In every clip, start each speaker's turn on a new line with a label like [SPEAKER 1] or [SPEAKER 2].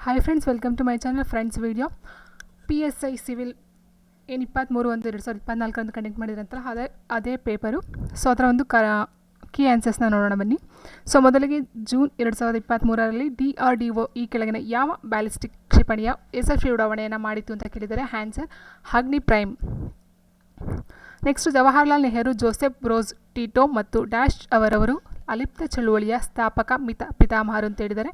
[SPEAKER 1] Hi friends, welcome to my channel. Friends, video PSI civil ಏನು 23/1/2024 conduct ಮಾಡಿದ್ರಂತಲ್ಲ ಅದೇ paper. So ಅದರ ಒಂದು key ಆನ್ಸರ್ಸ್ನ ನೋಡೋಣ ಬನ್ನಿ. ಸೊ ಮೊದಲಿಗೆ ಜೂನ್ 2023ರಲ್ಲಿ DRDO ಈ ಕೆಳಗಿನ ಯಾವ ಬ್ಯಾಲಿಸ್ಟಿಕ್ ಕ್ಷಿಪಣಿಯ ಯಶಸ್ವಿ ಉಡಾವಣೆಯನ್ನು ಮಾಡಿತು ಅಂತ ಕೇಳಿದರೆ ಆನ್ಸರ್ ಅಗ್ನಿ prime. Next, Jawaharlal Nehru, Joseph bros Tito ಮತ್ತು ಡ್ಯಾಶ್ ಅವರವರು ಅಲಿಪ್ತ ಚಳುವಳಿಯ ಸ್ಥಾಪಕ ಪಿತಾಮಹರು ಅಂತ ಹೇಳಿದ್ದಾರೆ.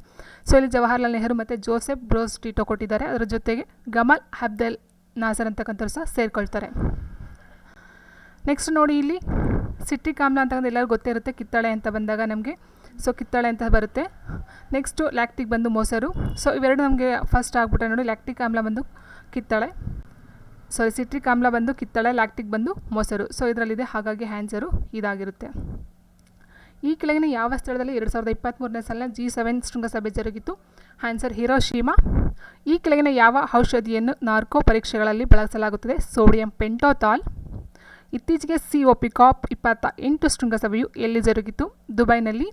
[SPEAKER 1] ಸೊ ಇಲ್ಲಿ ಜವಾಹರ್ಲಾಲ್ ನೆಹರು ಮತ್ತು ಜೋಸೆಫ್ ಬ್ರೋಸ್ ಟಿಟೋ ಕೊಟ್ಟಿದ್ದಾರೆ. ಅದರ ಜೊತೆಗೆ ಗಮಲ್ ಅಬ್ದೆಲ್ ನಾಸರ್ ಅಂತಕ್ಕಂಥವ್ರು ಸಹ ಸೇರ್ಕೊಳ್ತಾರೆ. ನೆಕ್ಸ್ಟ್ ನೋಡಿ, ಇಲ್ಲಿ ಸಿಟ್ರಿಕ್ ಆಮ್ಲ ಅಂತಕ್ಕಂಥ ಎಲ್ಲರಿಗೂ ಗೊತ್ತೇ ಇರುತ್ತೆ. ಕಿತ್ತಳೆ ಅಂತ ಬಂದಾಗ ನಮಗೆ ಸೊ ಕಿತ್ತಳೆ ಅಂತ ಬರುತ್ತೆ. ನೆಕ್ಸ್ಟು ಲ್ಯಾಕ್ಟಿಕ್ ಬಂದು ಮೊಸರು. ಸೊ ಇವೆರಡು ನಮಗೆ ಫಸ್ಟ್ ಆಗ್ಬಿಟ್ಟೆ ನೋಡಿ. ಲ್ಯಾಕ್ಟಿಕ್ ಆಮ್ಲ ಬಂದು ಕಿತ್ತಳೆ, ಸಿಟ್ರಿಕ್ ಆಮ್ಲ ಬಂದು ಕಿತ್ತಳೆ, ಲ್ಯಾಕ್ಟಿಕ್ ಬಂದು ಮೊಸರು. ಸೊ ಇದರಲ್ಲಿದೆ, ಹಾಗಾಗಿ ಆನ್ಸರು ಇದಾಗಿರುತ್ತೆ. ಈ ಕೆಳಗಿನ ಯಾವ ಸ್ಥಳದಲ್ಲಿ 2023ನೇ ಸಾಲಿನ G7 ಶೃಂಗಸಭೆ ಜರುಗಿತು? Answer Hiroshima. ಈ ಕೆಳಗಿನ ಯಾವ ಔಷಧಿಯನ್ನು ನಾರ್ಕೋ ಪರೀಕ್ಷೆಗಳಲ್ಲಿ ಬಳಸಲಾಗುತ್ತದೆ? ಸೋಡಿಯಂ ಪೆಂಟೋಥಾಲ್. ಇತ್ತೀಚೆಗೆ COP COP 28 ಶೃಂಗಸಭೆಯು ಎಲ್ಲಿ ಜರುಗಿತು? ದುಬೈನಲ್ಲಿ.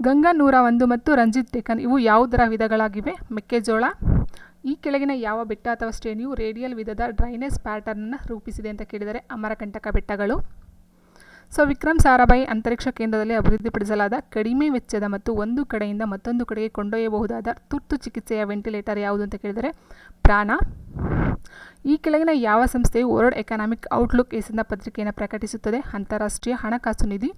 [SPEAKER 1] ಗಂಗಾ 101 ಮತ್ತು ರಂಜಿತ್ ಡೆಕ್ಕನ್ ಇವು ಯಾವುದರ ವಿಧಗಳಾಗಿವೆ? ಮೆಕ್ಕೆಜೋಳ. ಈ ಕೆಳಗಿನ ಯಾವ ಬೆಟ್ಟ ಅಥವಾ ಶ್ರೇಣಿಯು ರೇಡಿಯಲ್ ವಿಧದ ಡ್ರೈನೇಜ್ ಪ್ಯಾಟರ್ನನ್ನು ರೂಪಿಸಿದೆ ಅಂತ ಕೇಳಿದರೆ ಅಮರಕಂಟಕ ಬೆಟ್ಟಗಳು. ಸೊ ವಿಕ್ರಮ್ ಸಾರಾಭಾಯಿ ಅಂತರಿಕ್ಷ ಕೇಂದ್ರದಲ್ಲಿ ಅಭಿವೃದ್ಧಿಪಡಿಸಲಾದ ಕಡಿಮೆ ವೆಚ್ಚದ ಮತ್ತು ಒಂದು ಕಡೆಯಿಂದ ಮತ್ತೊಂದು ಕಡೆಗೆ ಕೊಂಡೊಯ್ಯಬಹುದಾದ ತುರ್ತು ಚಿಕಿತ್ಸೆಯ ವೆಂಟಿಲೇಟರ್ ಯಾವುದು ಅಂತ ಕೇಳಿದರೆ ಪ್ರಾಣ. ಈ ಕೆಳಗಿನ ಯಾವ ಸಂಸ್ಥೆಯು ವರ್ಲ್ಡ್ ಎಕನಾಮಿಕ್ ಔಟ್ಲುಕ್ ಹೆಸರಿನ ಪತ್ರಿಕೆಯನ್ನು ಪ್ರಕಟಿಸುತ್ತದೆ? ಅಂತಾರಾಷ್ಟ್ರೀಯ ಹಣಕಾಸು ನಿಧಿ.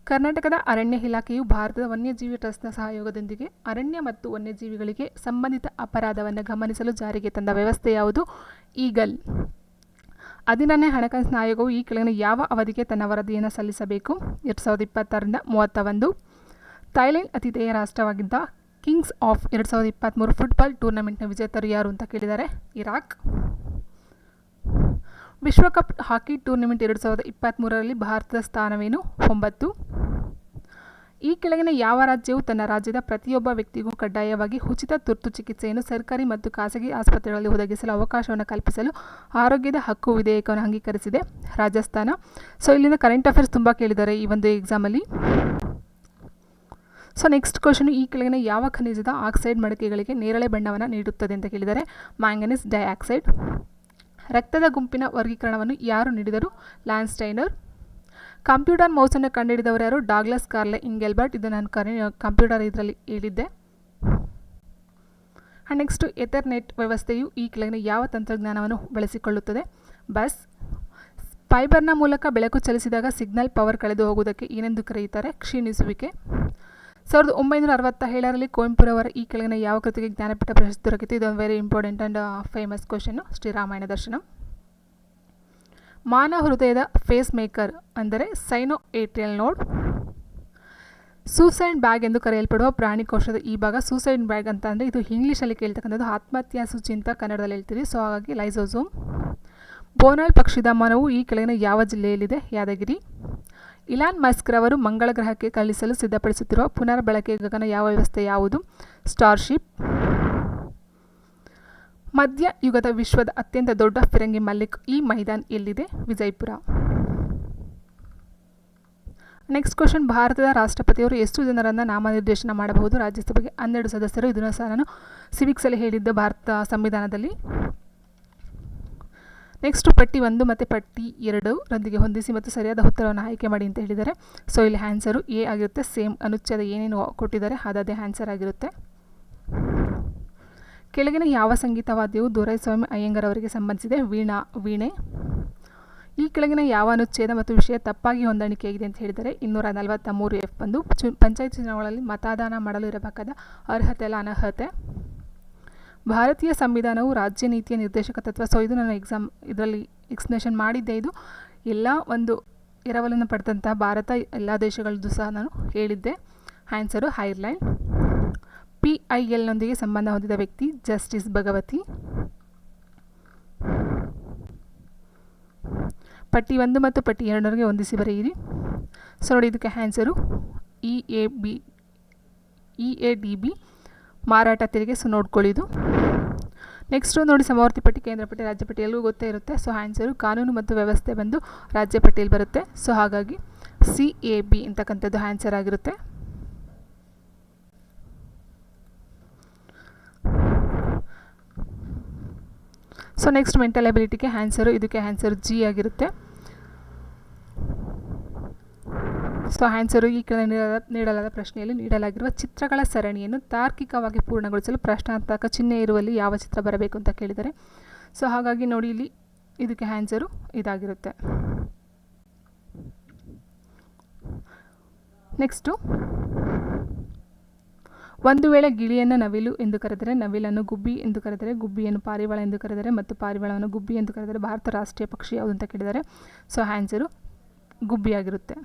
[SPEAKER 1] ಕರ್ನಾಟಕದ ಅರಣ್ಯ ಇಲಾಖೆಯು ಭಾರತದ ವನ್ಯಜೀವಿ ಟ್ರಸ್ಟ್ನ ಸಹಯೋಗದೊಂದಿಗೆ ಅರಣ್ಯ ಮತ್ತು ವನ್ಯಜೀವಿಗಳಿಗೆ ಸಂಬಂಧಿತ ಅಪರಾಧವನ್ನು ಗಮನಿಸಲು ಜಾರಿಗೆ ತಂದ ವ್ಯವಸ್ಥೆ ಯಾವುದು? ಈಗಲ್. 17ನೇ ಹಣಕಾಸಿನ ಆಯೋಗವು ಈ ಕೆಳಗಿನ ಯಾವ ಅವಧಿಗೆ ತನ್ನ ವರದಿಯನ್ನು ಸಲ್ಲಿಸಬೇಕು? 2026ರಿಂದ 31. ಥೈಲ್ಯಾಂಡ್ ಅತಿಥೇಯ ರಾಷ್ಟ್ರವಾಗಿದ್ದ ಕಿಂಗ್ಸ್ ಆಫ್ 2023 ಫುಟ್ಬಾಲ್ ಟೂರ್ನಮೆಂಟ್ನ ವಿಜೇತರು ಯಾರು ಅಂತ ಕೇಳಿದ್ದಾರೆ? ಇರಾಕ್. ವಿಶ್ವಕಪ್ ಹಾಕಿ ಟೂರ್ನಮೆಂಟ್ 2023ರಲ್ಲಿ ಭಾರತದ ಸ್ಥಾನವೇನು? 9. ಈ ಕೆಳಗಿನ ಯಾವ ರಾಜ್ಯವು ತನ್ನ ರಾಜ್ಯದ ಪ್ರತಿಯೊಬ್ಬ ವ್ಯಕ್ತಿಗೂ ಕಡ್ಡಾಯವಾಗಿ ಉಚಿತ ತುರ್ತು ಚಿಕಿತ್ಸೆಯನ್ನು ಸರ್ಕಾರಿ ಮತ್ತು ಖಾಸಗಿ ಆಸ್ಪತ್ರೆಗಳಲ್ಲಿ ಒದಗಿಸಲು ಅವಕಾಶವನ್ನು ಕಲ್ಪಿಸಲು ಆರೋಗ್ಯದ ಹಕ್ಕು ವಿಧೇಯಕವನ್ನು ಅಂಗೀಕರಿಸಿದೆ? ರಾಜಸ್ಥಾನ. ಸೊ ಇಲ್ಲಿಂದ ಕರೆಂಟ್ ಅಫೇರ್ಸ್ ತುಂಬ ಕೇಳಿದ್ದಾರೆ ಈ ಒಂದು ಎಕ್ಸಾಮಲ್ಲಿ. ಸೊ ನೆಕ್ಸ್ಟ್ ಕ್ವಶನ್, ಈ ಕೆಳಗಿನ ಯಾವ ಖನಿಜದ ಆಕ್ಸೈಡ್ ಮಡಿಕೆಗಳಿಗೆ ನೇರಳೆ ಬಣ್ಣವನ್ನು ನೀಡುತ್ತದೆ ಅಂತ ಕೇಳಿದರೆ ಮ್ಯಾಂಗನೀಸ್ ಡೈಆಕ್ಸೈಡ್. ರಕ್ತದ ಗುಂಪಿನ ವರ್ಗೀಕರಣವನ್ನು ಯಾರು ನೀಡಿದರು? ಲ್ಯಾನ್ಸ್ಟೈನರ್. ಕಂಪ್ಯೂಟರ್ ಮೌಸನ್ನು ಕಂಡುಹಿಡಿದವರು ಯಾರು? ಡಾಗ್ಲಸ್ ಕಾರ್ಲೆ ಇಂಗೆಲ್ಬರ್ಟ್. ಇದು ನಾನು ಕಂಪ್ಯೂಟರ್ ಇದರಲ್ಲಿ ಹೇಳಿದ್ದೆ. ಆ್ಯಂಡ್ ನೆಕ್ಸ್ಟು, ಎಥರ್ನೆಟ್ ವ್ಯವಸ್ಥೆಯು ಈ ಕೆಳಗಿನ ಯಾವ ತಂತ್ರಜ್ಞಾನವನ್ನು ಬಳಸಿಕೊಳ್ಳುತ್ತದೆ? ಬಸ್. ಫೈಬರ್ನ ಮೂಲಕ ಬೆಳಕು ಚಲಿಸಿದಾಗ ಸಿಗ್ನಲ್ ಪವರ್ ಕಳೆದು ಹೋಗುವುದಕ್ಕೆ ಏನೆಂದು ಕರೆಯುತ್ತಾರೆ? ಕ್ಷೀಣಿಸುವಿಕೆ. 1967ರಲ್ಲಿ ಕುವೆಂಪುರವರ ಈ ಕೆಳಗಿನ ಯಾವ ಕೃತಿಗೆ ಜ್ಞಾನಪೀಠ ಪ್ರಶಸ್ತಿ ದೊರಕಿತು? ಇದೊಂದು very important and famous question. Sri Ramayana Darshanam. ಮಾನವ ಹೃದಯದ ಫೇಸ್ ಮೇಕರ್ ಅಂದರೆ ಸೈನೋಏಟ್ರಿಯಲ್ ನೋಡ್. ಸೂಸೈಡ್ ಬ್ಯಾಗ್ ಎಂದು ಕರೆಯಲ್ಪಡುವ ಪ್ರಾಣಿ ಕೋಶದ ಈ ಭಾಗ ಸೂಸೈಡ್ ಬ್ಯಾಗ್ ಅಂತ ಅಂದರೆ ಇದು ಇಂಗ್ಲೀಷಲ್ಲಿ ಕೇಳ್ತಕ್ಕಂಥದ್ದು. ಆತ್ಮಹತ್ಯಾ ಸೂಚಿ ಅಂತ ಕನ್ನಡದಲ್ಲಿ ಹೇಳ್ತೀವಿ. ಸೊ ಹಾಗಾಗಿ ಲೈಸೋಸೋಮ್. ಬೋನಾಲ್ ಪಕ್ಷಿಧಾಮವು ಈ ಕೆಳಗಿನ ಯಾವ ಜಿಲ್ಲೆಯಲ್ಲಿದೆ? ಯಾದಗಿರಿ. ಇಲಾನ್ ಮಸ್ಕ್ ರವರು ಮಂಗಳ ಗ್ರಹಕ್ಕೆ ಕಳಿಸಲು ಸಿದ್ಧಪಡಿಸುತ್ತಿರುವ ಪುನರ್ಬಳಕೆ ಗಗನ ಯಾವ ವ್ಯವಸ್ಥೆ ಯಾವುದು? ಸ್ಟಾರ್ಶಿಪ್. ಮಧ್ಯ ಯುಗದ ವಿಶ್ವದ ಅತ್ಯಂತ ದೊಡ್ಡ ಫಿರಂಗಿ ಮಲ್ಲಿಕ್ ಈ ಮೈದಾನ್ ಎಲ್ಲಿದೆ? ವಿಜಯಪುರ. ನೆಕ್ಸ್ಟ್ ಕ್ವಶನ್, ಭಾರತದ ರಾಷ್ಟ್ರಪತಿಯವರು ಎಷ್ಟು ಜನರನ್ನು ನಾಮನಿರ್ದೇಶನ ಮಾಡಬಹುದು? ರಾಜ್ಯಸಭೆಗೆ 12 ಸದಸ್ಯರು. ಇದನ್ನು ಸಹ ನಾನು ಸಿವಿಕ್ಸಲ್ಲಿ ಹೇಳಿದ್ದೆ ಭಾರತ ಸಂವಿಧಾನದಲ್ಲಿ. ನೆಕ್ಸ್ಟು, ಪಟ್ಟಿ 1 ಮತ್ತು ಪಟ್ಟಿ 2 ರೊಂದಿಗೆ ಹೊಂದಿಸಿ ಮತ್ತು ಸರಿಯಾದ ಉತ್ತರವನ್ನು ಆಯ್ಕೆ ಮಾಡಿ ಅಂತ ಹೇಳಿದ್ದಾರೆ. ಸೊ ಇಲ್ಲಿ ಆನ್ಸರು ಎ ಆಗಿರುತ್ತೆ. ಸೇಮ್ ಅನುಚ್ಛೇದ ಏನೇನು ಕೊಟ್ಟಿದ್ದಾರೆ ಅದೇ ಆನ್ಸರ್ ಆಗಿರುತ್ತೆ. ಕೆಳಗಿನ ಯಾವ ಸಂಗೀತ ವಾದ್ಯವು ದೊರೈಸ್ವಾಮಿ ಅಯ್ಯಂಗಾರ್ ಅವರಿಗೆ ಸಂಬಂಧಿಸಿದೆ? ವೀಣೆ. ಈ ಕೆಳಗಿನ ಯಾವ ಅನುಚ್ಛೇದ ಮತ್ತು ವಿಷಯ ತಪ್ಪಾಗಿ ಹೊಂದಾಣಿಕೆಯಾಗಿದೆ ಅಂತ ಹೇಳಿದರೆ 243F ಬಂದು ಪಂಚಾಯತ್ ಚುನಾವಣೆಯಲ್ಲಿ ಮತದಾನ ಮಾಡಲು ಇರಬೇಕಾದ ಅರ್ಹತೆ ಅಲ್ಲ, ಅನರ್ಹತೆ. ಭಾರತೀಯ ಸಂವಿಧಾನವು ರಾಜ್ಯ ನೀತಿಯ ನಿರ್ದೇಶಕ ತತ್ವ. ಸೊ ಇದು ನಾನು ಇದರಲ್ಲಿ ಎಕ್ಸ್ಪ್ಲನೇಷನ್ ಮಾಡಿದ್ದೆ. ಇದು ಎಲ್ಲ ಒಂದು ಎರವಲನ್ನು ಪಡೆದಂತಹ ಭಾರತ ಎಲ್ಲ ದೇಶಗಳದ್ದು ಸಹ ನಾನು ಹೇಳಿದ್ದೆ. Answer Ireland. PILನೊಂದಿಗೆ ಸಂಬಂಧ ಹೊಂದಿದ ವ್ಯಕ್ತಿ ಜಸ್ಟಿಸ್ ಭಗವತಿ. ಪಟ್ಟಿ 1 ಮತ್ತು ಪಟ್ಟಿ 2 ಹೊಂದಿಸಿ ಬರೆಯಿರಿ. ಸೊ ನೋಡಿ, ಇದಕ್ಕೆ ಆನ್ಸರು EADB ಮಾರಾಟ ತೆರಿಗೆ. ಸೊ ನೋಡ್ಕೊಳ್ಳಿದು. ನೆಕ್ಸ್ಟು ನೋಡಿ, ಸಮವರ್ತಿ ಪಟ್ಟಿ, ಕೇಂದ್ರ ಪಟ್ಟಿ, ರಾಜ್ಯ ಪಟ್ಟಿ ಎಲ್ಲವೂ ಗೊತ್ತೇ ಇರುತ್ತೆ. ಸೊ ಆನ್ಸರು ಕಾನೂನು ಮತ್ತು ವ್ಯವಸ್ಥೆ ಬಂದು ರಾಜ್ಯ ಪಟ್ಟಿಯಲ್ಲಿ ಬರುತ್ತೆ. ಸೊ ಹಾಗಾಗಿ CAB ಅಂತಕ್ಕಂಥದ್ದು ಆನ್ಸರ್ ಆಗಿರುತ್ತೆ. ಸೊ ನೆಕ್ಸ್ಟ್ ಮೆಂಟಲ್ ಎಬಿಲಿಟಿಗೆ ಆನ್ಸರು, ಇದಕ್ಕೆ ಆನ್ಸರ್ ಜಿ ಆಗಿರುತ್ತೆ. ಸೊ ಆನ್ಸರು ಈ ಕೆಳಗೆ ನೀಡಲಾದ ಪ್ರಶ್ನೆಯಲ್ಲಿ ನೀಡಲಾಗಿರುವ ಚಿತ್ರಗಳ ಸರಣಿಯನ್ನು ತಾರ್ಕಿಕವಾಗಿ ಪೂರ್ಣಗೊಳಿಸಲು ಪ್ರಶ್ನಾರ್ಥಕ ಚಿಹ್ನೆ ಇರುವಲ್ಲಿ ಯಾವ ಚಿತ್ರ ಬರಬೇಕು ಅಂತ ಕೇಳಿದ್ದಾರೆ. ಸೊ ಹಾಗಾಗಿ ನೋಡಿ ಇಲ್ಲಿ ಇದಕ್ಕೆ ಆನ್ಸರು ಇದಾಗಿರುತ್ತೆ. ನೆಕ್ಸ್ಟು, ಒಂದು ವೇಳೆ ಗಿಳಿಯನ್ನು ನವಿಲು ಎಂದು ಕರೆದರೆ, ನವಿಲನ್ನು ಗುಬ್ಬಿ ಎಂದು ಕರೆದರೆ, ಗುಬ್ಬಿಯನ್ನು ಪಾರಿವಾಳ ಎಂದು ಕರೆದರೆ ಮತ್ತು ಪಾರಿವಾಳವನ್ನು ಗುಬ್ಬಿ ಎಂದು ಕರೆದರೆ ಭಾರತ ರಾಷ್ಟ್ರೀಯ ಪಕ್ಷಿ ಯಾವುದು ಅಂತ ಕೇಳಿದ್ದಾರೆ. ಸೊ ಆನ್ಸರು ಗುಬ್ಬಿ ಆಗಿರುತ್ತೆ.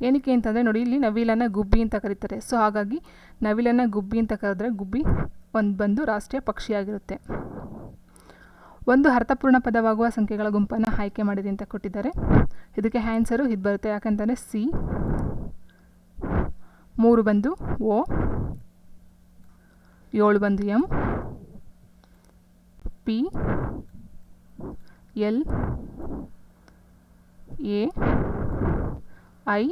[SPEAKER 1] ಏನಕ್ಕೆ ಅಂತಂದರೆ ನೋಡಿ ಇಲ್ಲಿ ನವಿಲನ್ನು ಗುಬ್ಬಿ ಅಂತ ಕರೀತಾರೆ. ಸೊ ಹಾಗಾಗಿ ನವಿಲನ್ನು ಗುಬ್ಬಿ ಅಂತ ಕರೆದ್ರೆ ಗುಬ್ಬಿ ಬಂದು ರಾಷ್ಟ್ರೀಯ ಪಕ್ಷಿಯಾಗಿರುತ್ತೆ. ಒಂದು ಅರ್ಥಪೂರ್ಣ ಪದವಾಗುವ ಸಂಖ್ಯೆಗಳ ಗುಂಪನ್ನು ಆಯ್ಕೆ ಮಾಡಿದೆ ಅಂತ ಕೊಟ್ಟಿದ್ದಾರೆ. ಇದಕ್ಕೆ ಆನ್ಸರು ಇದು ಬರುತ್ತೆ. ಯಾಕಂತಂದರೆ ಸಿ, 3 ಬಂದು ಓ, 7 ಬಂದು M, P, L, A, I,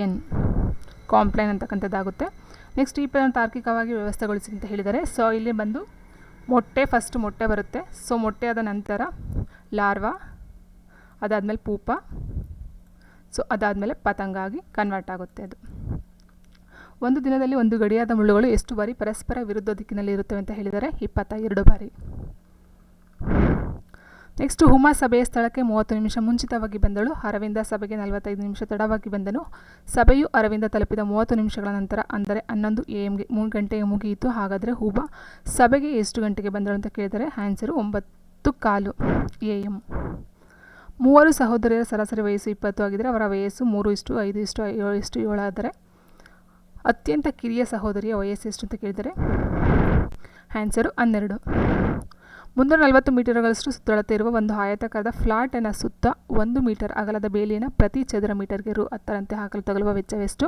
[SPEAKER 1] N complain ಅಂತಕ್ಕಂಥದ್ದಾಗುತ್ತೆ. ನೆಕ್ಸ್ಟ್ ಈ ಪದವನ್ನು ತಾರ್ಕಿಕವಾಗಿ ವ್ಯವಸ್ಥೆಗೊಳಿಸಿ ಅಂತ ಹೇಳಿದ್ದಾರೆ. ಸೊ ಇಲ್ಲಿ ಬಂದು ಮೊಟ್ಟೆ, ಫಸ್ಟ್ ಮೊಟ್ಟೆ ಬರುತ್ತೆ. ಸೊ ಮೊಟ್ಟೆ ಆದ ನಂತರ ಲಾರ್ವಾ, ಅದಾದಮೇಲೆ ಪೂಪ, ಸೊ ಅದಾದಮೇಲೆ ಪತಂಗ ಆಗಿ ಕನ್ವರ್ಟ್ ಆಗುತ್ತೆ. ಅದು ಒಂದು ದಿನದಲ್ಲಿ ಒಂದು ಗಡಿಯಾದ ಮುಳ್ಳುಗಳು ಎಷ್ಟು ಬಾರಿ ಪರಸ್ಪರ ವಿರುದ್ಧ ದಿಕ್ಕಿನಲ್ಲಿ ಇರುತ್ತವೆ ಅಂತ ಹೇಳಿದ್ದಾರೆ. 22 ಬಾರಿ. ನೆಕ್ಸ್ಟು, ಹುಮಾ ಸಭೆಯ ಸ್ಥಳಕ್ಕೆ 30 ನಿಮಿಷ ಮುಂಚಿತವಾಗಿ ಬಂದಳು. ಅರವಿಂದ ಸಭೆಗೆ 45 ನಿಮಿಷ ತಡವಾಗಿ ಬಂದನು. ಸಭೆಯು ಅರವಿಂದ ತಲುಪಿದ 30 ನಿಮಿಷಗಳ ನಂತರ, ಅಂದರೆ 11 AM 3 ಗಂಟೆಗೆ ಮುಗಿಯಿತು. ಹಾಗಾದರೆ ಹುಮಾ ಸಭೆಗೆ ಎಷ್ಟು ಗಂಟೆಗೆ ಬಂದಳು ಅಂತ ಕೇಳಿದರೆ ಆನ್ಸರು 9:15 AM. 3 ಸಹೋದರಿಯರ ಸರಾಸರಿ ವಯಸ್ಸು 20 ಆಗಿದ್ದರೆ ಅವರ ವಯಸ್ಸು 3:5:7:7 ಆದರೆ ಅತ್ಯಂತ ಕಿರಿಯ ಸಹೋದರಿಯ ವಯಸ್ಸು ಎಷ್ಟು ಅಂತ ಕೇಳಿದರೆ ಆನ್ಸರು 12. 340 ಮೀಟರ್ಗಳಷ್ಟು ಸುತ್ತಳತೆ ಇರುವ ಒಂದು ಆಯತಾಕಾರದ ಫ್ಲಾಟನ್ನು ಸುತ್ತ 1 ಮೀಟರ್ ಅಗಲದ ಬೇಲಿಯನ್ನು ಪ್ರತಿ ಚದರ ಮೀಟರ್ಗೆ ರು 10ರಂತೆ ಹಾಕಲು ತಗಲುವ ವೆಚ್ಚವೆಷ್ಟು?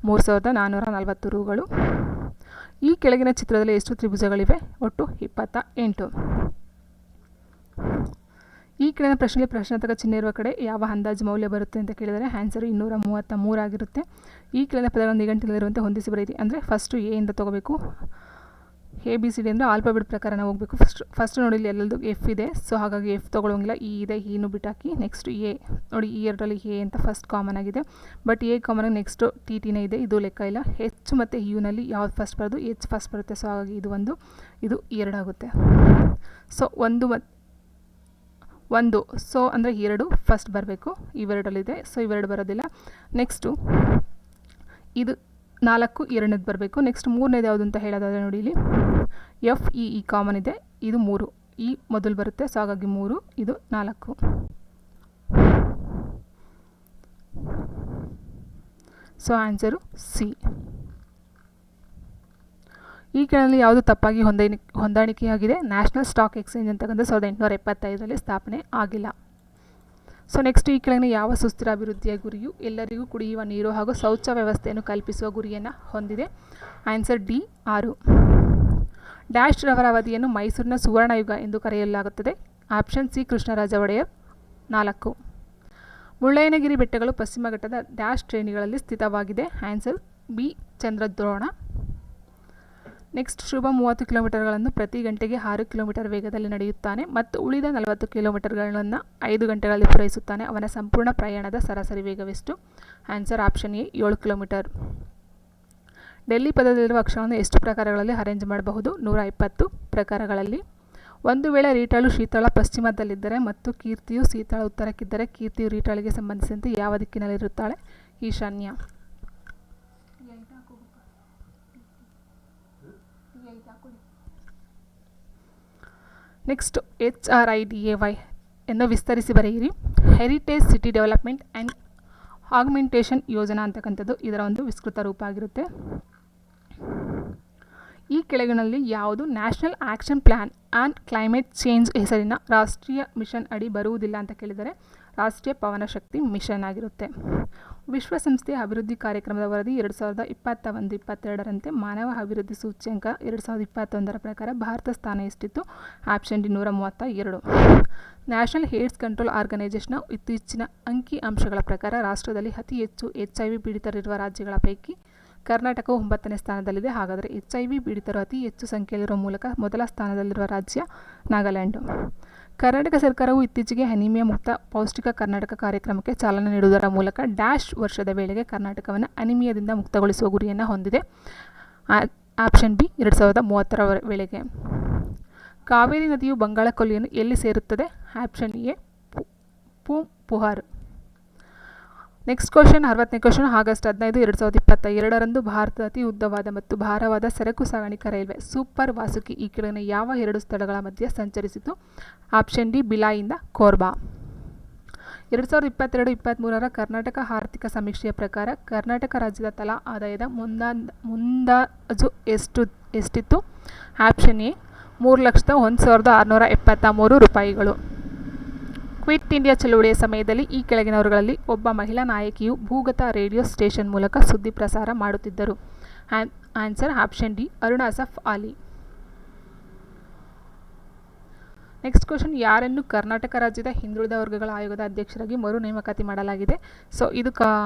[SPEAKER 1] 3440 ರೂಗಳು. ಈ ಕೆಳಗಿನ ಚಿತ್ರದಲ್ಲಿ ಎಷ್ಟು ತ್ರಿಭುಜಗಳಿವೆ? ಒಟ್ಟು 28. ಈ ಕೆಳಗಿನ ಪ್ರಶ್ನೆಯಲ್ಲಿ ಪ್ರಶ್ನಾರ್ಥಕ ಚಿಹ್ನೆ ಇರುವ ಕಡೆ ಯಾವ ಅಂದಾಜು ಮೌಲ್ಯ ಬರುತ್ತೆ ಅಂತ ಕೇಳಿದರೆ ಆನ್ಸರು 233 ಆಗಿರುತ್ತೆ. ಈ ಕೆಳಗಿನ ಪದಗಳನ್ನು ನಿಘಂಟಿನಲ್ಲಿರುವಂತೆ ಹೊಂದಿಸಿ ಬರೆಯಿರಿ. ಅಂದರೆ ಫಸ್ಟು ಎ ಇಂದ ತೊಗೋಬೇಕು. ABCD ಅಂದರೆ ಆಲ್ಫಾಬೆಟ್ ಪ್ರಕಾರನ ಹೋಗಬೇಕು. ಫಸ್ಟ್ ನೋಡಿ ಇಲ್ಲಿ ಎಲ್ಲದೂ ಎಫ್ ಇದೆ. ಸೊ ಹಾಗಾಗಿ ಎಫ್ ತೊಗೊಳ್ಳೋಂಗಿಲ್ಲ. ಇ ಇದೆ, ಇನು ಬಿಟ್ಟಾಕಿ. ನೆಕ್ಸ್ಟ್ ಎ ನೋಡಿ, ಈ ಎರಡರಲ್ಲಿ ಎ ಅಂತ ಫಸ್ಟ್ ಕಾಮನ್ ಆಗಿದೆ. ಬಟ್ ಎ ಕಾಮನ್ ಆಗಿ ನೆಕ್ಸ್ಟು ಟಿನೇ ಇದೆ, ಇದು ಲೆಕ್ಕ ಇಲ್ಲ. ಹೆಚ್ ಮತ್ತು ಯುನಲ್ಲಿ ಯಾವ್ದು ಫಸ್ಟ್ ಬರೋದು? ಎಚ್ ಫಸ್ಟ್ ಬರುತ್ತೆ. ಸೊ ಹಾಗಾಗಿ ಇದು 1, ಇದು 2 ಆಗುತ್ತೆ. ಸೊ 1 ಸೊ ಅಂದರೆ 2 ಫಸ್ಟ್ ಬರಬೇಕು. ಇವೆರಡಲ್ಲಿದೆ. ಸೊ ಇವೆರಡು ಬರೋದಿಲ್ಲ. ನೆಕ್ಸ್ಟು ಇದು 4 ಎರಡನೇದು ಬರಬೇಕು. ನೆಕ್ಸ್ಟ್ 3ನೇದು ಯಾವುದು ಅಂತ ಹೇಳೋದಾದರೆ ನೋಡಿ ಇಲ್ಲಿ FE ಕಾಮನ್ ಇದೆ. ಇದು 3, ಈ ಮೊದಲು ಬರುತ್ತೆ. ಸೊ ಹಾಗಾಗಿ 3, ಇದು 4. So answer C. ಈ ಕೆಳನಲ್ಲಿ ಯಾವುದು ತಪ್ಪಾಗಿ ಹೊಂದಾಣಿಕೆಯಾಗಿದೆ? ನ್ಯಾಷನಲ್ ಸ್ಟಾಕ್ ಎಕ್ಸ್ಚೇಂಜ್ ಅಂತಕ್ಕಂಥ 1875ರಲ್ಲಿ ಸ್ಥಾಪನೆ ಆಗಿಲ್ಲ. ಸೊ ನೆಕ್ಸ್ಟ್ ಈ ಕೆಳಗಿನ ಯಾವ ಸುಸ್ಥಿರ ಅಭಿವೃದ್ಧಿಯ ಗುರಿಯು ಎಲ್ಲರಿಗೂ ಕುಡಿಯುವ ನೀರು ಹಾಗೂ ಶೌಚ ವ್ಯವಸ್ಥೆಯನ್ನು ಕಲ್ಪಿಸುವ ಗುರಿಯನ್ನು ಹೊಂದಿದೆ? Answer D 6. ಡ್ಯಾಶ್ ರವರ ಅವಧಿಯನ್ನು ಮೈಸೂರಿನ ಸುವರ್ಣಯುಗ ಎಂದು ಕರೆಯಲಾಗುತ್ತದೆ? Option C Krishnaraja Wodeyar. 4. ಮುಳ್ಳಯ್ಯನಗಿರಿ ಬೆಟ್ಟಗಳು ಪಶ್ಚಿಮ ಘಟ್ಟದ ಡ್ಯಾಶ್ ಶ್ರೇಣಿಗಳಲ್ಲಿ ಸ್ಥಿತವಾಗಿದೆ? Answer B Chandradrona. Next, Shubha 30 ಕಿಲೋಮೀಟರ್ಗಳನ್ನು ಪ್ರತಿ ಗಂಟೆಗೆ 6 ಕಿಲೋಮೀಟರ್ ವೇಗದಲ್ಲಿ ನಡೆಯುತ್ತಾನೆ ಮತ್ತು ಉಳಿದ 40 ಕಿಲೋಮೀಟರ್ಗಳನ್ನು 5 ಗಂಟೆಗಳಲ್ಲಿ ಪೂರೈಸುತ್ತಾನೆ. ಅವನ ಸಂಪೂರ್ಣ ಪ್ರಯಾಣದ ಸರಾಸರಿ ವೇಗವೆಷ್ಟು? Answer option A 7 kilometer. Delhi ಪದದಲ್ಲಿರುವ ಅಕ್ಷರಗಳನ್ನು ಎಷ್ಟು ಪ್ರಕಾರಗಳಲ್ಲಿ ಅರೇಂಜ್ ಮಾಡಬಹುದು? 120 ಪ್ರಕಾರಗಳಲ್ಲಿ. ಒಂದು ವೇಳೆ ರೀಟಾಳು ಶೀತಳ ಪಶ್ಚಿಮದಲ್ಲಿದ್ದರೆ ಮತ್ತು ಕೀರ್ತಿಯು ಶೀತಳ ಉತ್ತರಕ್ಕಿದ್ದರೆ ಕೀರ್ತಿಯು ರೀಟಾಳಿಗೆ ಸಂಬಂಧಿಸಿದಂತೆ ಯಾವ ದಿಕ್ಕಿನಲ್ಲಿರುತ್ತಾಳೆ? ಈಶಾನ್ಯ. ನೆಕ್ಸ್ಟ್ HRIDAY ಎಂದು ವಿಸ್ತರಿಸಿ ಬರೆಯಿರಿ. Heritage city development and augmentation ಯೋಜನಾ ಅಂತಕ್ಕಂಥದ್ದು ಇದರ ಒಂದು ವಿಸ್ತೃತ ರೂಪ ಆಗಿರುತ್ತೆ. ಈ ಕೆಳಗಿನಲ್ಲಿ ಯಾವುದು national action plan and climate change ಹೆಸರಿನ ರಾಷ್ಟ್ರೀಯ ಮಿಷನ್ ಅಡಿ ಬರುವುದಿಲ್ಲ ಅಂತ ಕೇಳಿದರೆ ರಾಷ್ಟ್ರೀಯ ಪವನ ಶಕ್ತಿ ಮಿಷನ್ ಆಗಿರುತ್ತೆ. ವಿಶ್ವಸಂಸ್ಥೆಯ ಅಭಿವೃದ್ಧಿ ಕಾರ್ಯಕ್ರಮದ ವರದಿ 2021-22ರಂತೆ ಮಾನವ ಅಭಿವೃದ್ಧಿ ಸೂಚ್ಯಂಕ 2021ರ ಪ್ರಕಾರ ಭಾರತ ಸ್ಥಾನ ಎಷ್ಟಿತ್ತು? Option D 132. National AIDS control ಆರ್ಗನೈಜೇಷನ್ನ ಇತ್ತೀಚಿನ ಅಂಕಿ ಅಂಶಗಳ ಪ್ರಕಾರ ರಾಷ್ಟ್ರದಲ್ಲಿ ಅತಿ ಹೆಚ್ಚು HIV ಪೀಡಿತರಿರುವ ರಾಜ್ಯಗಳ ಪೈಕಿ ಕರ್ನಾಟಕವು 9ನೇ ಸ್ಥಾನದಲ್ಲಿದೆ. ಹಾಗಾದರೆ HIV ಪೀಡಿತರು ಅತಿ ಹೆಚ್ಚು ಸಂಖ್ಯೆಯಲ್ಲಿರುವ ಮೂಲಕ ಮೊದಲ ಸ್ಥಾನದಲ್ಲಿರುವ ರಾಜ್ಯ ನಾಗಾಲ್ಯಾಂಡು. ಕರ್ನಾಟಕ ಸರ್ಕಾರವು ಇತ್ತೀಚೆಗೆ ಅನಿಮಿಯಾ ಮುಕ್ತ ಪೌಷ್ಟಿಕ ಕರ್ನಾಟಕ ಕಾರ್ಯಕ್ರಮಕ್ಕೆ ಚಾಲನೆ ನೀಡುವುದರ ಮೂಲಕ ಡ್ಯಾಶ್ ವರ್ಷದ ವೇಳೆಗೆ ಕರ್ನಾಟಕವನ್ನು ಅನಿಮಿಯಾದಿಂದ ಮುಕ್ತಗೊಳಿಸುವ ಗುರಿಯನ್ನು ಹೊಂದಿದೆ. ಆಪ್ಷನ್ ಬಿ 2030ರ ವೇಳೆಗೆ. ಕಾವೇರಿ ನದಿಯು ಬಂಗಾಳ ಕೊಲ್ಲಿಯನ್ನು ಎಲ್ಲಿ ಸೇರುತ್ತದೆ? Option A Poompuhar. Next question 60ನೇ ಕ್ವಶನ್. ಆಗಸ್ಟ್ 15, 2022ರಂದು ಭಾರತದ ಅತಿ ಉದ್ದವಾದ ಮತ್ತು ಭಾರವಾದ ಸರಕು ಸಾಗಾಣಿಕಾ ರೈಲ್ವೆ ಸೂಪರ್ ವಾಸುಕಿ ಈ ಕೆಳಗಿನ ಯಾವ 2 ಸ್ಥಳಗಳ ಮಧ್ಯೆ ಸಂಚರಿಸಿತು? ಆಪ್ಷನ್ ಡಿ ಬಿಲಾಯಿಂದ ಕೋರ್ಬಾ. 2022-23ರ ಕರ್ನಾಟಕ ಆರ್ಥಿಕ ಸಮೀಕ್ಷೆಯ ಪ್ರಕಾರ ಕರ್ನಾಟಕ ರಾಜ್ಯದ ತಲಾ ಆದಾಯದ ಮುಂದಾಜು ಎಷ್ಟಿತ್ತು? ಆಪ್ಷನ್ ಎ 3,01,673 ರೂಪಾಯಿಗಳು. ಕ್ವಿಟ್ ಇಂಡಿಯಾ ಚಳುವಳಿಯ ಸಮಯದಲ್ಲಿ ಈ ಕೆಳಗಿನವರುಗಳಲ್ಲಿ ಒಬ್ಬ ಮಹಿಳಾ ನಾಯಕಿಯು ಭೂಗತ ರೇಡಿಯೋ ಸ್ಟೇಷನ್ ಮೂಲಕ ಸುದ್ದಿ ಪ್ರಸಾರ ಮಾಡುತ್ತಿದ್ದರು. Answer option D Aruna Asaf Ali. Next question. ಯಾರನ್ನು ಕರ್ನಾಟಕ ರಾಜ್ಯದ ಹಿಂದುಳಿದ ವರ್ಗಗಳ ಆಯೋಗದ ಅಧ್ಯಕ್ಷರಾಗಿ ಮರು ನೇಮಕಾತಿ ಮಾಡಲಾಗಿದೆ? ಸೊ ಇದು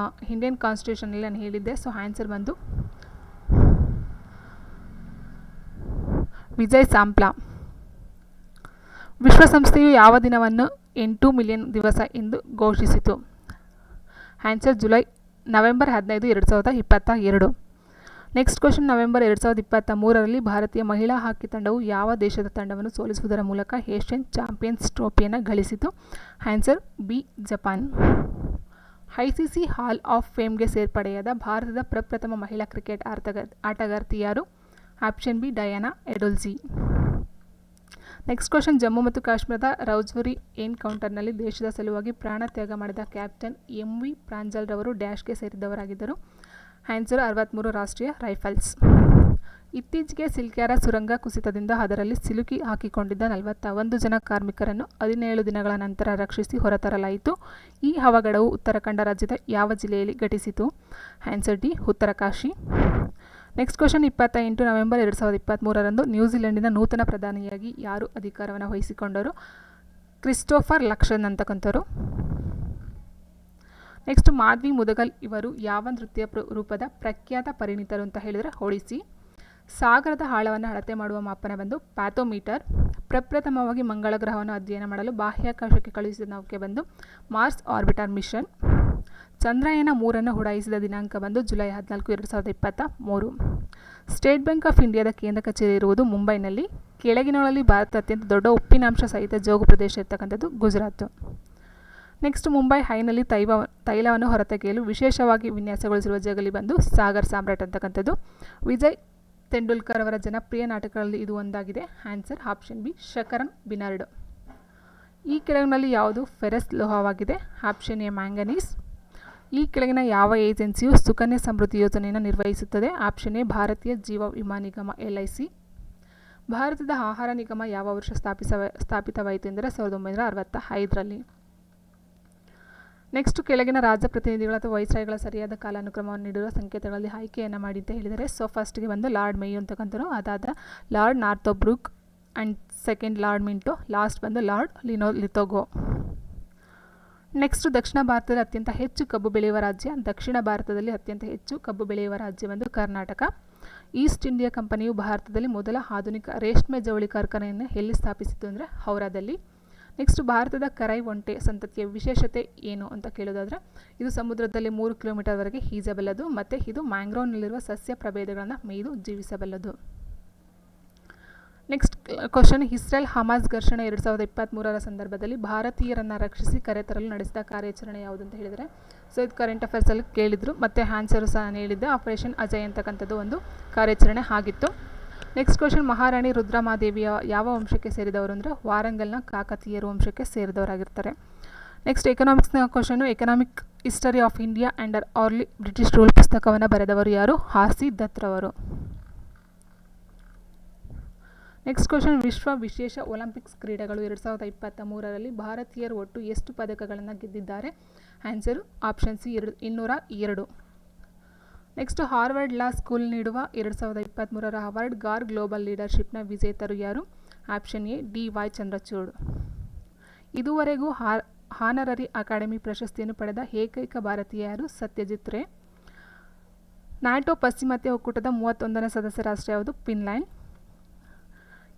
[SPEAKER 1] ಇಂಡಿಯನ್ ಕಾನ್ಸ್ಟಿಟ್ಯೂಷನಲ್ಲಿ ನಾನು ಹೇಳಿದ್ದೆ. ಸೊ ಆನ್ಸರ್ ಬಂದು ವಿಜಯ್ ಸಾಂಪ್ಲಾ. ವಿಶ್ವಸಂಸ್ಥೆಯು ಯಾವ ದಿನವನ್ನು 8 ಮಿಲಿಯನ್ ದಿವಸ ಎಂದು ಘೋಷಿಸಿತು? Answer November 15, 2022. Next question. November 2023ರಲ್ಲಿ ಭಾರತೀಯ ಮಹಿಳಾ ಹಾಕಿ ತಂಡವು ಯಾವ ದೇಶದ ತಂಡವನ್ನು ಸೋಲಿಸುವುದರ ಮೂಲಕ ಏಷ್ಯನ್ ಚಾಂಪಿಯನ್ಸ್ ಟ್ರೋಫಿಯನ್ನು ಗಳಿಸಿತು? Answer B Japan. ICC hall of ಫೇಮ್ಗೆ ಸೇರ್ಪಡೆಯಾದ ಭಾರತದ ಪ್ರಪ್ರಥಮ ಮಹಿಳಾ ಕ್ರಿಕೆಟ್ ಆಟಗಾರ್ತಿ ಯಾರು? Option B Diana Edulji. Next question. Jammu ಮತ್ತು ಕಾಶ್ಮೀರದ ರೌಜೌರಿ ಎನ್ಕೌಂಟರ್ನಲ್ಲಿ ದೇಶದ ಸಲುವಾಗಿ ಪ್ರಾಣ ತ್ಯಾಗ ಮಾಡಿದ ಕ್ಯಾಪ್ಟನ್ MV ಪ್ರಾಂಜಲ್ ರವರು ಡ್ಯಾಶ್ಗೆ ಸೇರಿದವರಾಗಿದ್ದರು? ಆನ್ಸರ್ 63 ರಾಷ್ಟ್ರೀಯ ರೈಫಲ್ಸ್. ಇತ್ತೀಚೆಗೆ ಸಿಲ್ಕ್ಯಾರ ಸುರಂಗ ಕುಸಿತದಿಂದ ಅದರಲ್ಲಿ ಸಿಲುಕಿ ಹಾಕಿಕೊಂಡಿದ್ದ 41 ಜನ ಕಾರ್ಮಿಕರನ್ನು 17 ದಿನಗಳ ನಂತರ ರಕ್ಷಿಸಿ ಹೊರತರಲಾಯಿತು. ಈ ಅವಘಡವು ಉತ್ತರಾಖಂಡ ರಾಜ್ಯದ ಯಾವ ಜಿಲ್ಲೆಯಲ್ಲಿ ಘಟಿಸಿತು? Answer D Uttarkashi. Next question. 28 November 2023ರಂದು ನ್ಯೂಜಿಲೆಂಡಿನ ನೂತನ ಪ್ರಧಾನಿಯಾಗಿ ಯಾರು ಅಧಿಕಾರವನ್ನು ವಹಿಸಿಕೊಂಡರು? ಕ್ರಿಸ್ಟೋಫರ್ ಲಕ್ಷನ್ ಅಂತಕ್ಕಂಥವ್ರು. ನೆಕ್ಸ್ಟ್. ಮಾಧ್ವಿ ಮುದಗಲ್ ಇವರು ಯಾವ ನೃತ್ಯ ರೂಪದ ಪ್ರಖ್ಯಾತ ಪರಿಣಿತರು ಅಂತ ಹೇಳಿದರೆ ಒಡಿಸ್ಸಿ. ಸಾಗರದ ಆಳವನ್ನು ಅಳತೆ ಮಾಡುವ ಮಾಪನ ಬಂದು ಪ್ಯಾಥೋಮೀಟರ್. ಪ್ರಪ್ರಥಮವಾಗಿ ಮಂಗಳ ಗ್ರಹವನ್ನು ಅಧ್ಯಯನ ಮಾಡಲು ಬಾಹ್ಯಾಕಾಶಕ್ಕೆ ಕಳುಹಿಸಿದ ನೌಕೆ ಬಂದು ಮಾರ್ಸ್ ಆರ್ಬಿಟರ್ ಮಿಷನ್. ಚಂದ್ರಯಾನ 3ಅನ್ನು ಉಡಾಯಿಸಿದ ದಿನಾಂಕ ಬಂದು ಜುಲೈ 14, 2023. ಸ್ಟೇಟ್ ಬ್ಯಾಂಕ್ ಆಫ್ ಇಂಡಿಯಾದ ಕೇಂದ್ರ ಕಚೇರಿ ಇರುವುದು ಮುಂಬೈನಲ್ಲಿ. ಕೆಳಗಿನಗಳಲ್ಲಿ ಭಾರತದ ಅತ್ಯಂತ ದೊಡ್ಡ ಉಪ್ಪಿನಾಂಶ ಸಹಿತ ಜೋಗು ಪ್ರದೇಶ ಇರ್ತಕ್ಕಂಥದ್ದು ಗುಜರಾತ್. ನೆಕ್ಸ್ಟ್. ಮುಂಬೈ ಹೈನಲ್ಲಿ ತೈಲವನ್ನು ಹೊರತೆಗೆಯಲು ವಿಶೇಷವಾಗಿ ವಿನ್ಯಾಸಗೊಳಿಸಿರುವ ಜಗಲಿ ಬಂದು ಸಾಗರ್ ಸಾಮ್ರಾಟ್ ಅಂತಕ್ಕಂಥದ್ದು. ವಿಜಯ್ ತೆಂಡೂಲ್ಕರ್ ಅವರ ಜನಪ್ರಿಯ ನಾಟಕಗಳಲ್ಲಿ ಇದು ಒಂದಾಗಿದೆ. ಆನ್ಸರ್ ಆಪ್ಷನ್ ಬಿ ಶಕರನ್ ಬಿನರ್ಡ್. ಈ ಕೆಳಗಿನಲ್ಲಿ ಯಾವುದು ಫೆರಸ್ ಲೋಹವಾಗಿದೆ? Option A manganese. ಈ ಕೆಳಗಿನ ಯಾವ ಏಜೆನ್ಸಿಯು ಸುಕನ್ಯಾ ಸಮೃದ್ಧಿ ಯೋಜನೆಯನ್ನು ನಿರ್ವಹಿಸುತ್ತದೆ? ಆಪ್ಷನ್ ಎ ಭಾರತೀಯ ಜೀವ ವಿಮಾ ನಿಗಮ LIC. ಭಾರತದ ಆಹಾರ ನಿಗಮ ಯಾವ ವರ್ಷ ಸ್ಥಾಪಿತವಾಯಿತು ಎಂದರೆ 1965ರಲ್ಲಿ. ನೆಕ್ಸ್ಟ್. ಕೆಳಗಿನ ರಾಜ್ಯ ಪ್ರತಿನಿಧಿಗಳ ಅಥವಾ ವೈಸ್ರಾಯ್ಗಳ ಸರಿಯಾದ ಕಾಲಾನುಕ್ರಮವನ್ನು ನೀಡಿರುವ ಸಂಕೇತಗಳಲ್ಲಿ ಆಯ್ಕೆಯನ್ನು ಮಾಡಿ ಅಂತ ಹೇಳಿದರೆ. ಸೊ ಫಸ್ಟ್ಗೆ ಬಂದು ಲಾರ್ಡ್ ಮೇಯೋ ಅಂತಕ್ಕಂಥವ್ರು, ಅದಾದ Lord Northbrook and second Lord Minto, last ಬಂದು ಲಾರ್ಡ್ ಲಿಥೋಗೋ. ನೆಕ್ಸ್ಟ್. ದಕ್ಷಿಣ ಭಾರತದಲ್ಲಿ ಅತ್ಯಂತ ಹೆಚ್ಚು ಕಬ್ಬು ಬೆಳೆಯುವ ರಾಜ್ಯ? ದಕ್ಷಿಣ ಭಾರತದಲ್ಲಿ ಅತ್ಯಂತ ಹೆಚ್ಚು ಕಬ್ಬು ಬೆಳೆಯುವ ರಾಜ್ಯ ಬಂದು ಕರ್ನಾಟಕ. ಈಸ್ಟ್ ಇಂಡಿಯಾ ಕಂಪನಿಯು ಭಾರತದಲ್ಲಿ ಮೊದಲ ಆಧುನಿಕ ರೇಷ್ಮೆ ಜವಳಿ ಕಾರ್ಖಾನೆಯನ್ನು ಎಲ್ಲಿ ಸ್ಥಾಪಿಸಿತು ಅಂದರೆ ಹೌರಾದಲ್ಲಿ. ನೆಕ್ಸ್ಟ್. ಭಾರತದ ಕರೈ ಒಂಟೆ ಸಂತತಿಯ ವಿಶೇಷತೆ ಏನು ಅಂತ ಕೇಳೋದಾದರೆ ಇದು ಸಮುದ್ರದಲ್ಲಿ 3 ಕಿಲೋಮೀಟರ್ವರೆಗೆ ಈಜಬಲ್ಲದು ಮತ್ತು ಇದು ಮ್ಯಾಂಗ್ರೋವ್ನಲ್ಲಿರುವ ಸಸ್ಯ ಪ್ರಭೇದಗಳನ್ನು ಮೇಯ್ದು ಜೀವಿಸಬಲ್ಲದು. Next question. ಇಸ್ರೇಲ್ ಹಮಾಸ್ ಘರ್ಷಣೆ 2023ರ ಸಂದರ್ಭದಲ್ಲಿ ಭಾರತೀಯರನ್ನು ರಕ್ಷಿಸಿ ಕರೆತರಲು ನಡೆಸಿದ ಕಾರ್ಯಾಚರಣೆ ಯಾವುದು ಅಂತ ಹೇಳಿದರೆ. ಸೊ ಇದು ಕರೆಂಟ್ ಅಫೇರ್ಸಲ್ಲಿ ಕೇಳಿದರು ಮತ್ತು ಆನ್ಸರು ಸಹ ನಾನು ಹೇಳಿದ್ದೆ. ಆಪರೇಷನ್ ಅಜಯ್ ಅಂತಕ್ಕಂಥದ್ದು ಒಂದು ಕಾರ್ಯಾಚರಣೆ ಆಗಿತ್ತು. Next question. ಮಹಾರಾಣಿ ರುದ್ರಮಾದೇವಿಯ ಯಾವ ವಂಶಕ್ಕೆ ಸೇರಿದವರು ಅಂದರೆ ವಾರಂಗಲ್ನ ಕಾಕತೀಯರು ವಂಶಕ್ಕೆ ಸೇರಿದವರಾಗಿರ್ತಾರೆ. ನೆಕ್ಸ್ಟ್. ಎಕನಾಮಿಕ್ಸ್ನ question. Economic history of India under early British rule ಪುಸ್ತಕವನ್ನು ಬರೆದವರು ಯಾರು? RC ದತ್ರವರು. Next question. ವಿಶ್ವ ವಿಶೇಷ ಒಲಿಂಪಿಕ್ಸ್ ಕ್ರೀಡೆಗಳು 2023ರಲ್ಲಿ ಭಾರತೀಯರು ಒಟ್ಟು ಎಷ್ಟು ಪದಕಗಳನ್ನು ಗೆದ್ದಿದ್ದಾರೆ? Answer option C 202. Next. Harvard law school ನೀಡುವ 2023ರ ಹಾರ್ವರ್ಡ್ ಗಾರ್ ಗ್ಲೋಬಲ್ ಲೀಡರ್ಶಿಪ್ನ ವಿಜೇತರು ಯಾರು? Option A DY Chandrachud. ಇದುವರೆಗೂ ಹಾನರರಿ ಅಕಾಡೆಮಿ ಪ್ರಶಸ್ತಿಯನ್ನು ಪಡೆದ ಏಕೈಕ ಭಾರತೀಯ ಯಾರು? ಸತ್ಯಜಿತ್ ರೇ. ನ್ಯಾಟೋ ಪಾಶ್ಚಿಮಾತ್ಯ ಒಕ್ಕೂಟದ 31ನೇ ಸದಸ್ಯ ರಾಷ್ಟ್ರ ಯಾವುದು? ಫಿನ್ಲ್ಯಾಂಡ್.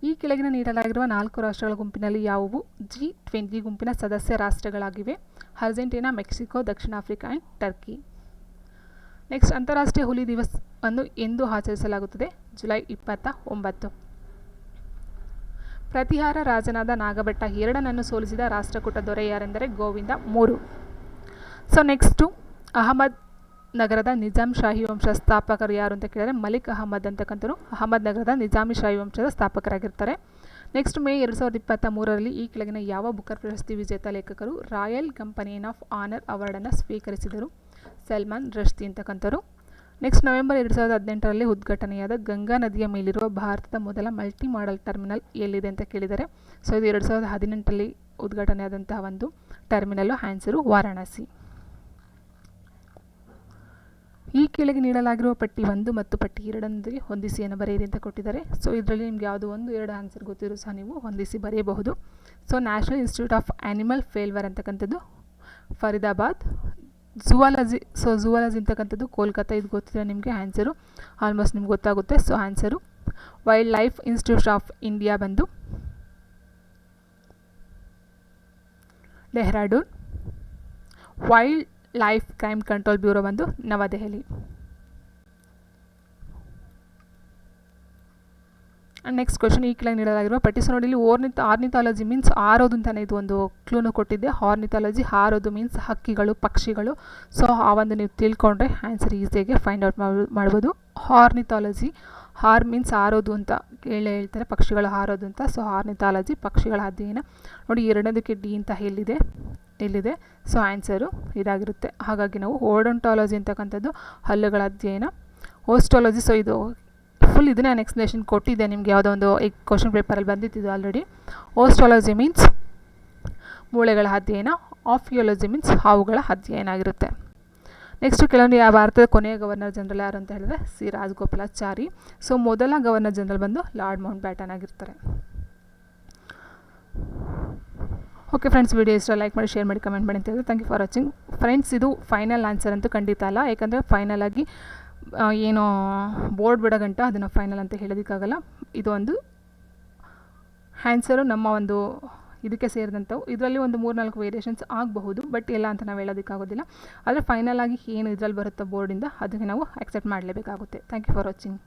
[SPEAKER 1] ಈ ಕೆಳಗಿನ ನೀಡಲಾಗಿರುವ 4 ರಾಷ್ಟ್ರಗಳ ಗುಂಪಿನಲ್ಲಿ ಯಾವುವು G20 ಗುಂಪಿನ ಸದಸ್ಯ ರಾಷ್ಟ್ರಗಳಾಗಿವೆ? Argentina, Mexico, Dakshina Africa and Turkey. Next, ಅಂತಾರಾಷ್ಟ್ರೀಯ ಹುಲಿ ದಿವಸ್ ಅನ್ನು ಎಂದು ಆಚರಿಸಲಾಗುತ್ತದೆ? ಜುಲೈ 29. ಪ್ರತಿಹಾರ ರಾಜನಾದ ನಾಗಭಟ್ಟ ಎರಡನನ್ನು ಸೋಲಿಸಿದ ರಾಷ್ಟ್ರಕೂಟ ದೊರೆ ಯಾರೆಂದರೆ ಗೋವಿಂದ 3. ಸೊ ನೆಕ್ಸ್ಟು, ಅಹಮದ್ ನಗರದ ನಿಜಾಮ್ ಶಾಹಿ ವಂಶದ ಸ್ಥಾಪಕರು ಯಾರು ಅಂತ ಕೇಳಿದರೆ ಮಲಿಕ್ ಅಹಮದ್ ಅಂತಕ್ಕಂಥವ್ರು ಅಹಮದ್ ನಗರದ ನಿಜಾಮಿ ಶಾಹಿ ವಂಶದ ಸ್ಥಾಪಕರಾಗಿರ್ತಾರೆ. ನೆಕ್ಸ್ಟ್, ಮೇ 2023ರಲ್ಲಿ ಈ ಕೆಳಗಿನ ಯಾವ ಬುಕರ್ ಪ್ರಶಸ್ತಿ ವಿಜೇತ ಲೇಖಕರು ರಾಯಲ್ ಕಂಪನಿಯನ್ ಆಫ್ ಆನರ್ ಅವಾರ್ಡನ್ನು ಸ್ವೀಕರಿಸಿದರು? ಸಲ್ಮಾನ್ ರಶ್ದಿ ಅಂತಕ್ಕಂಥವ್ರು. ನೆಕ್ಸ್ಟ್, ನವೆಂಬರ್ 2018ರಲ್ಲಿ ಉದ್ಘಾಟನೆಯಾದ ಗಂಗಾ ನದಿಯ ಮೇಲಿರುವ ಭಾರತದ ಮೊದಲ ಮಲ್ಟಿ ಮಾಡೆಲ್ ಟರ್ಮಿನಲ್ ಎಲ್ಲಿದೆ ಅಂತ ಕೇಳಿದ್ದಾರೆ. ಸೊ ಇದು 2018ರಲ್ಲಿ ಉದ್ಘಾಟನೆಯಾದಂತಹ ಒಂದು ಟರ್ಮಿನಲ್ಲು. ಆನ್ಸರು ವಾರಾಣಸಿ. ಈ ಕೆಳಗೆ ನೀಡಲಾಗಿರುವ ಪಟ್ಟಿ 1 ಮತ್ತು ಪಟ್ಟಿ 2 ಹೊಂದಿಸಿಯನ್ನು ಬರೆಯಿರಿ ಅಂತ ಕೊಟ್ಟಿದ್ದಾರೆ. ಸೊ ಇದರಲ್ಲಿ ನಿಮ್ಗೆ ಯಾವುದು 1, 2 ಆನ್ಸರ್ ಗೊತ್ತಿರೋ ಸಹ ನೀವು ಹೊಂದಿಸಿ ಬರೆಯಬಹುದು. So national institute of animal failure ಅಂತಕ್ಕಂಥದ್ದು ಫರೀದಾಬಾದ್. ಝೂವಾಲಜಿ ಅಂತಕ್ಕಂಥದ್ದು ಕೋಲ್ಕತ್ತಾ. ಇದು ಗೊತ್ತಿದೆ ನಿಮಗೆ. ಆನ್ಸರು ಆಲ್ಮೋಸ್ಟ್ ನಿಮ್ಗೆ ಗೊತ್ತಾಗುತ್ತೆ. So answer wildlife institute of India ಬಂದು Dehradun. Wildlife crime control bureau ಬಂದು ನವದೆಹಲಿ. ನೆಕ್ಸ್ಟ್ ಕ್ವೆಶನ್, ಈ ಕೆಳಗೆ ನೀಡಲಾಗಿರುವ ಪಟ್ಟಿ. ಸೊ ನೋಡಿ, ಇಲ್ಲಿ ಆರ್ನಿಥಾಲಜಿ ಮೀನ್ಸ್ ಹಾರೋದು ಅಂತಲೇ ಇದು ಒಂದು ಕ್ಲೂನು ಕೊಟ್ಟಿದ್ದೆ. ಆರ್ನಿಥಾಲಜಿ ಹಾರೋದು ಮೀನ್ಸ್ ಹಕ್ಕಿಗಳು, ಪಕ್ಷಿಗಳು. ಸೊ ಆ ಒಂದು ನೀವು ತಿಳ್ಕೊಂಡ್ರೆ ಆನ್ಸರ್ ಈಸಿಯಾಗಿ ಫೈಂಡ್ ಔಟ್ ಮಾಡ್ಬೋದು. ಆರ್ನಿಥಾಲಜಿ, ಹಾರ್ ಮೀನ್ಸ್ ಹಾರೋದು ಅಂತ ಹೇಳ್ತಾರೆ, ಪಕ್ಷಿಗಳು ಹಾರೋದು ಅಂತ. ಸೊ ಆರ್ನಿಥಾಲಜಿ ಪಕ್ಷಿಗಳ ಅಧ್ಯಯನ. ನೋಡಿ, 2ಕ್ಕೆ ಡಿ ಅಂತ ಇಲ್ಲಿದೆ. ಸೊ ಆನ್ಸರು ಇದಾಗಿರುತ್ತೆ. ಹಾಗಾಗಿ ನಾವು ಓಡೋಂಟಾಲಜಿ ಅಂತಕ್ಕಂಥದ್ದು ಹಲ್ಲುಗಳ ಅಧ್ಯಯನ. ಓಸ್ಟಾಲಜಿ, ಸೊ ಇದು ಫುಲ್ ಇದನ್ನೇ ನಾನು ಎಕ್ಸ್ಪ್ಲನೇಷನ್ ಕೊಟ್ಟಿದ್ದೆ ನಿಮಗೆ, ಯಾವುದೋ ಒಂದು ಕ್ವಶನ್ ಪೇಪರಲ್ಲಿ ಬಂದಿತ್ತು ಆಲ್ರೆಡಿ. ಓಸ್ಟಾಲಜಿ ಮೀನ್ಸ್ ಮೂಳೆಗಳ ಅಧ್ಯಯನ. ಆಫಿಯಾಲಜಿ ಮೀನ್ಸ್ ಹಾವುಗಳ ಅಧ್ಯಯನ ಆಗಿರುತ್ತೆ. ನೆಕ್ಸ್ಟು, ಕೆಲವೊಂದು ಭಾರತದ ಕೊನೆಯ ಗವರ್ನರ್ ಜನರಲ್ ಯಾರು ಅಂತ ಹೇಳಿದ್ರೆ ಸಿ ರಾಜಗೋಪಾಲಾಚಾರಿ. ಸೊ ಮೊದಲ ಗವರ್ನರ್ ಜನರಲ್ ಬಂದು ಲಾರ್ಡ್ ಮೌಂಟ್ ಬ್ಯಾಟನ್ ಆಗಿರ್ತಾರೆ. ಓಕೆ ಫ್ರೆಂಡ್ಸ್, ವಿಡಿಯೋ ಇಷ್ಟ ಲೈಕ್ ಮಾಡಿ, ಶೇರ್ ಮಾಡಿ, ಕಮೆಂಟ್ ಮಾಡಿ ಅಂತ ಹೇಳಿದ್ರೆ thank you for watching. Friends, ಇದು ಫೈನಲ್ ಆನ್ಸರ್ ಅಂತೂ ಖಂಡಿತ ಅಲ್ಲ. ಯಾಕಂದರೆ ಫೈನಲ್ ಆಗಿ ಏನೋ ಬೋರ್ಡ್ ಬಿಡೋ ಗಂಟ ಅದನ್ನು ಫೈನಲ್ ಅಂತ ಹೇಳೋದಕ್ಕಾಗಲ್ಲ. ಇದು ಒಂದು ಆನ್ಸರು ನಮ್ಮ ಒಂದು ಇದಕ್ಕೆ ಸೇರಿದಂಥವು. ಇದರಲ್ಲಿ ಒಂದು 3-4 ವೇರಿಯೇಷನ್ಸ್ ಆಗಬಹುದು, ಬಟ್ ಎಲ್ಲ ಅಂತ ನಾವು ಹೇಳೋದಕ್ಕಾಗೋದಿಲ್ಲ. ಆದರೆ ಫೈನಲ್ ಆಗಿ ಏನು ಇದರಲ್ಲಿ ಬರುತ್ತೋ ಬೋರ್ಡಿಂದ ಅದಕ್ಕೆ ನಾವು ಆಕ್ಸೆಪ್ಟ್ ಮಾಡಲೇಬೇಕಾಗುತ್ತೆ. Thank you for watching.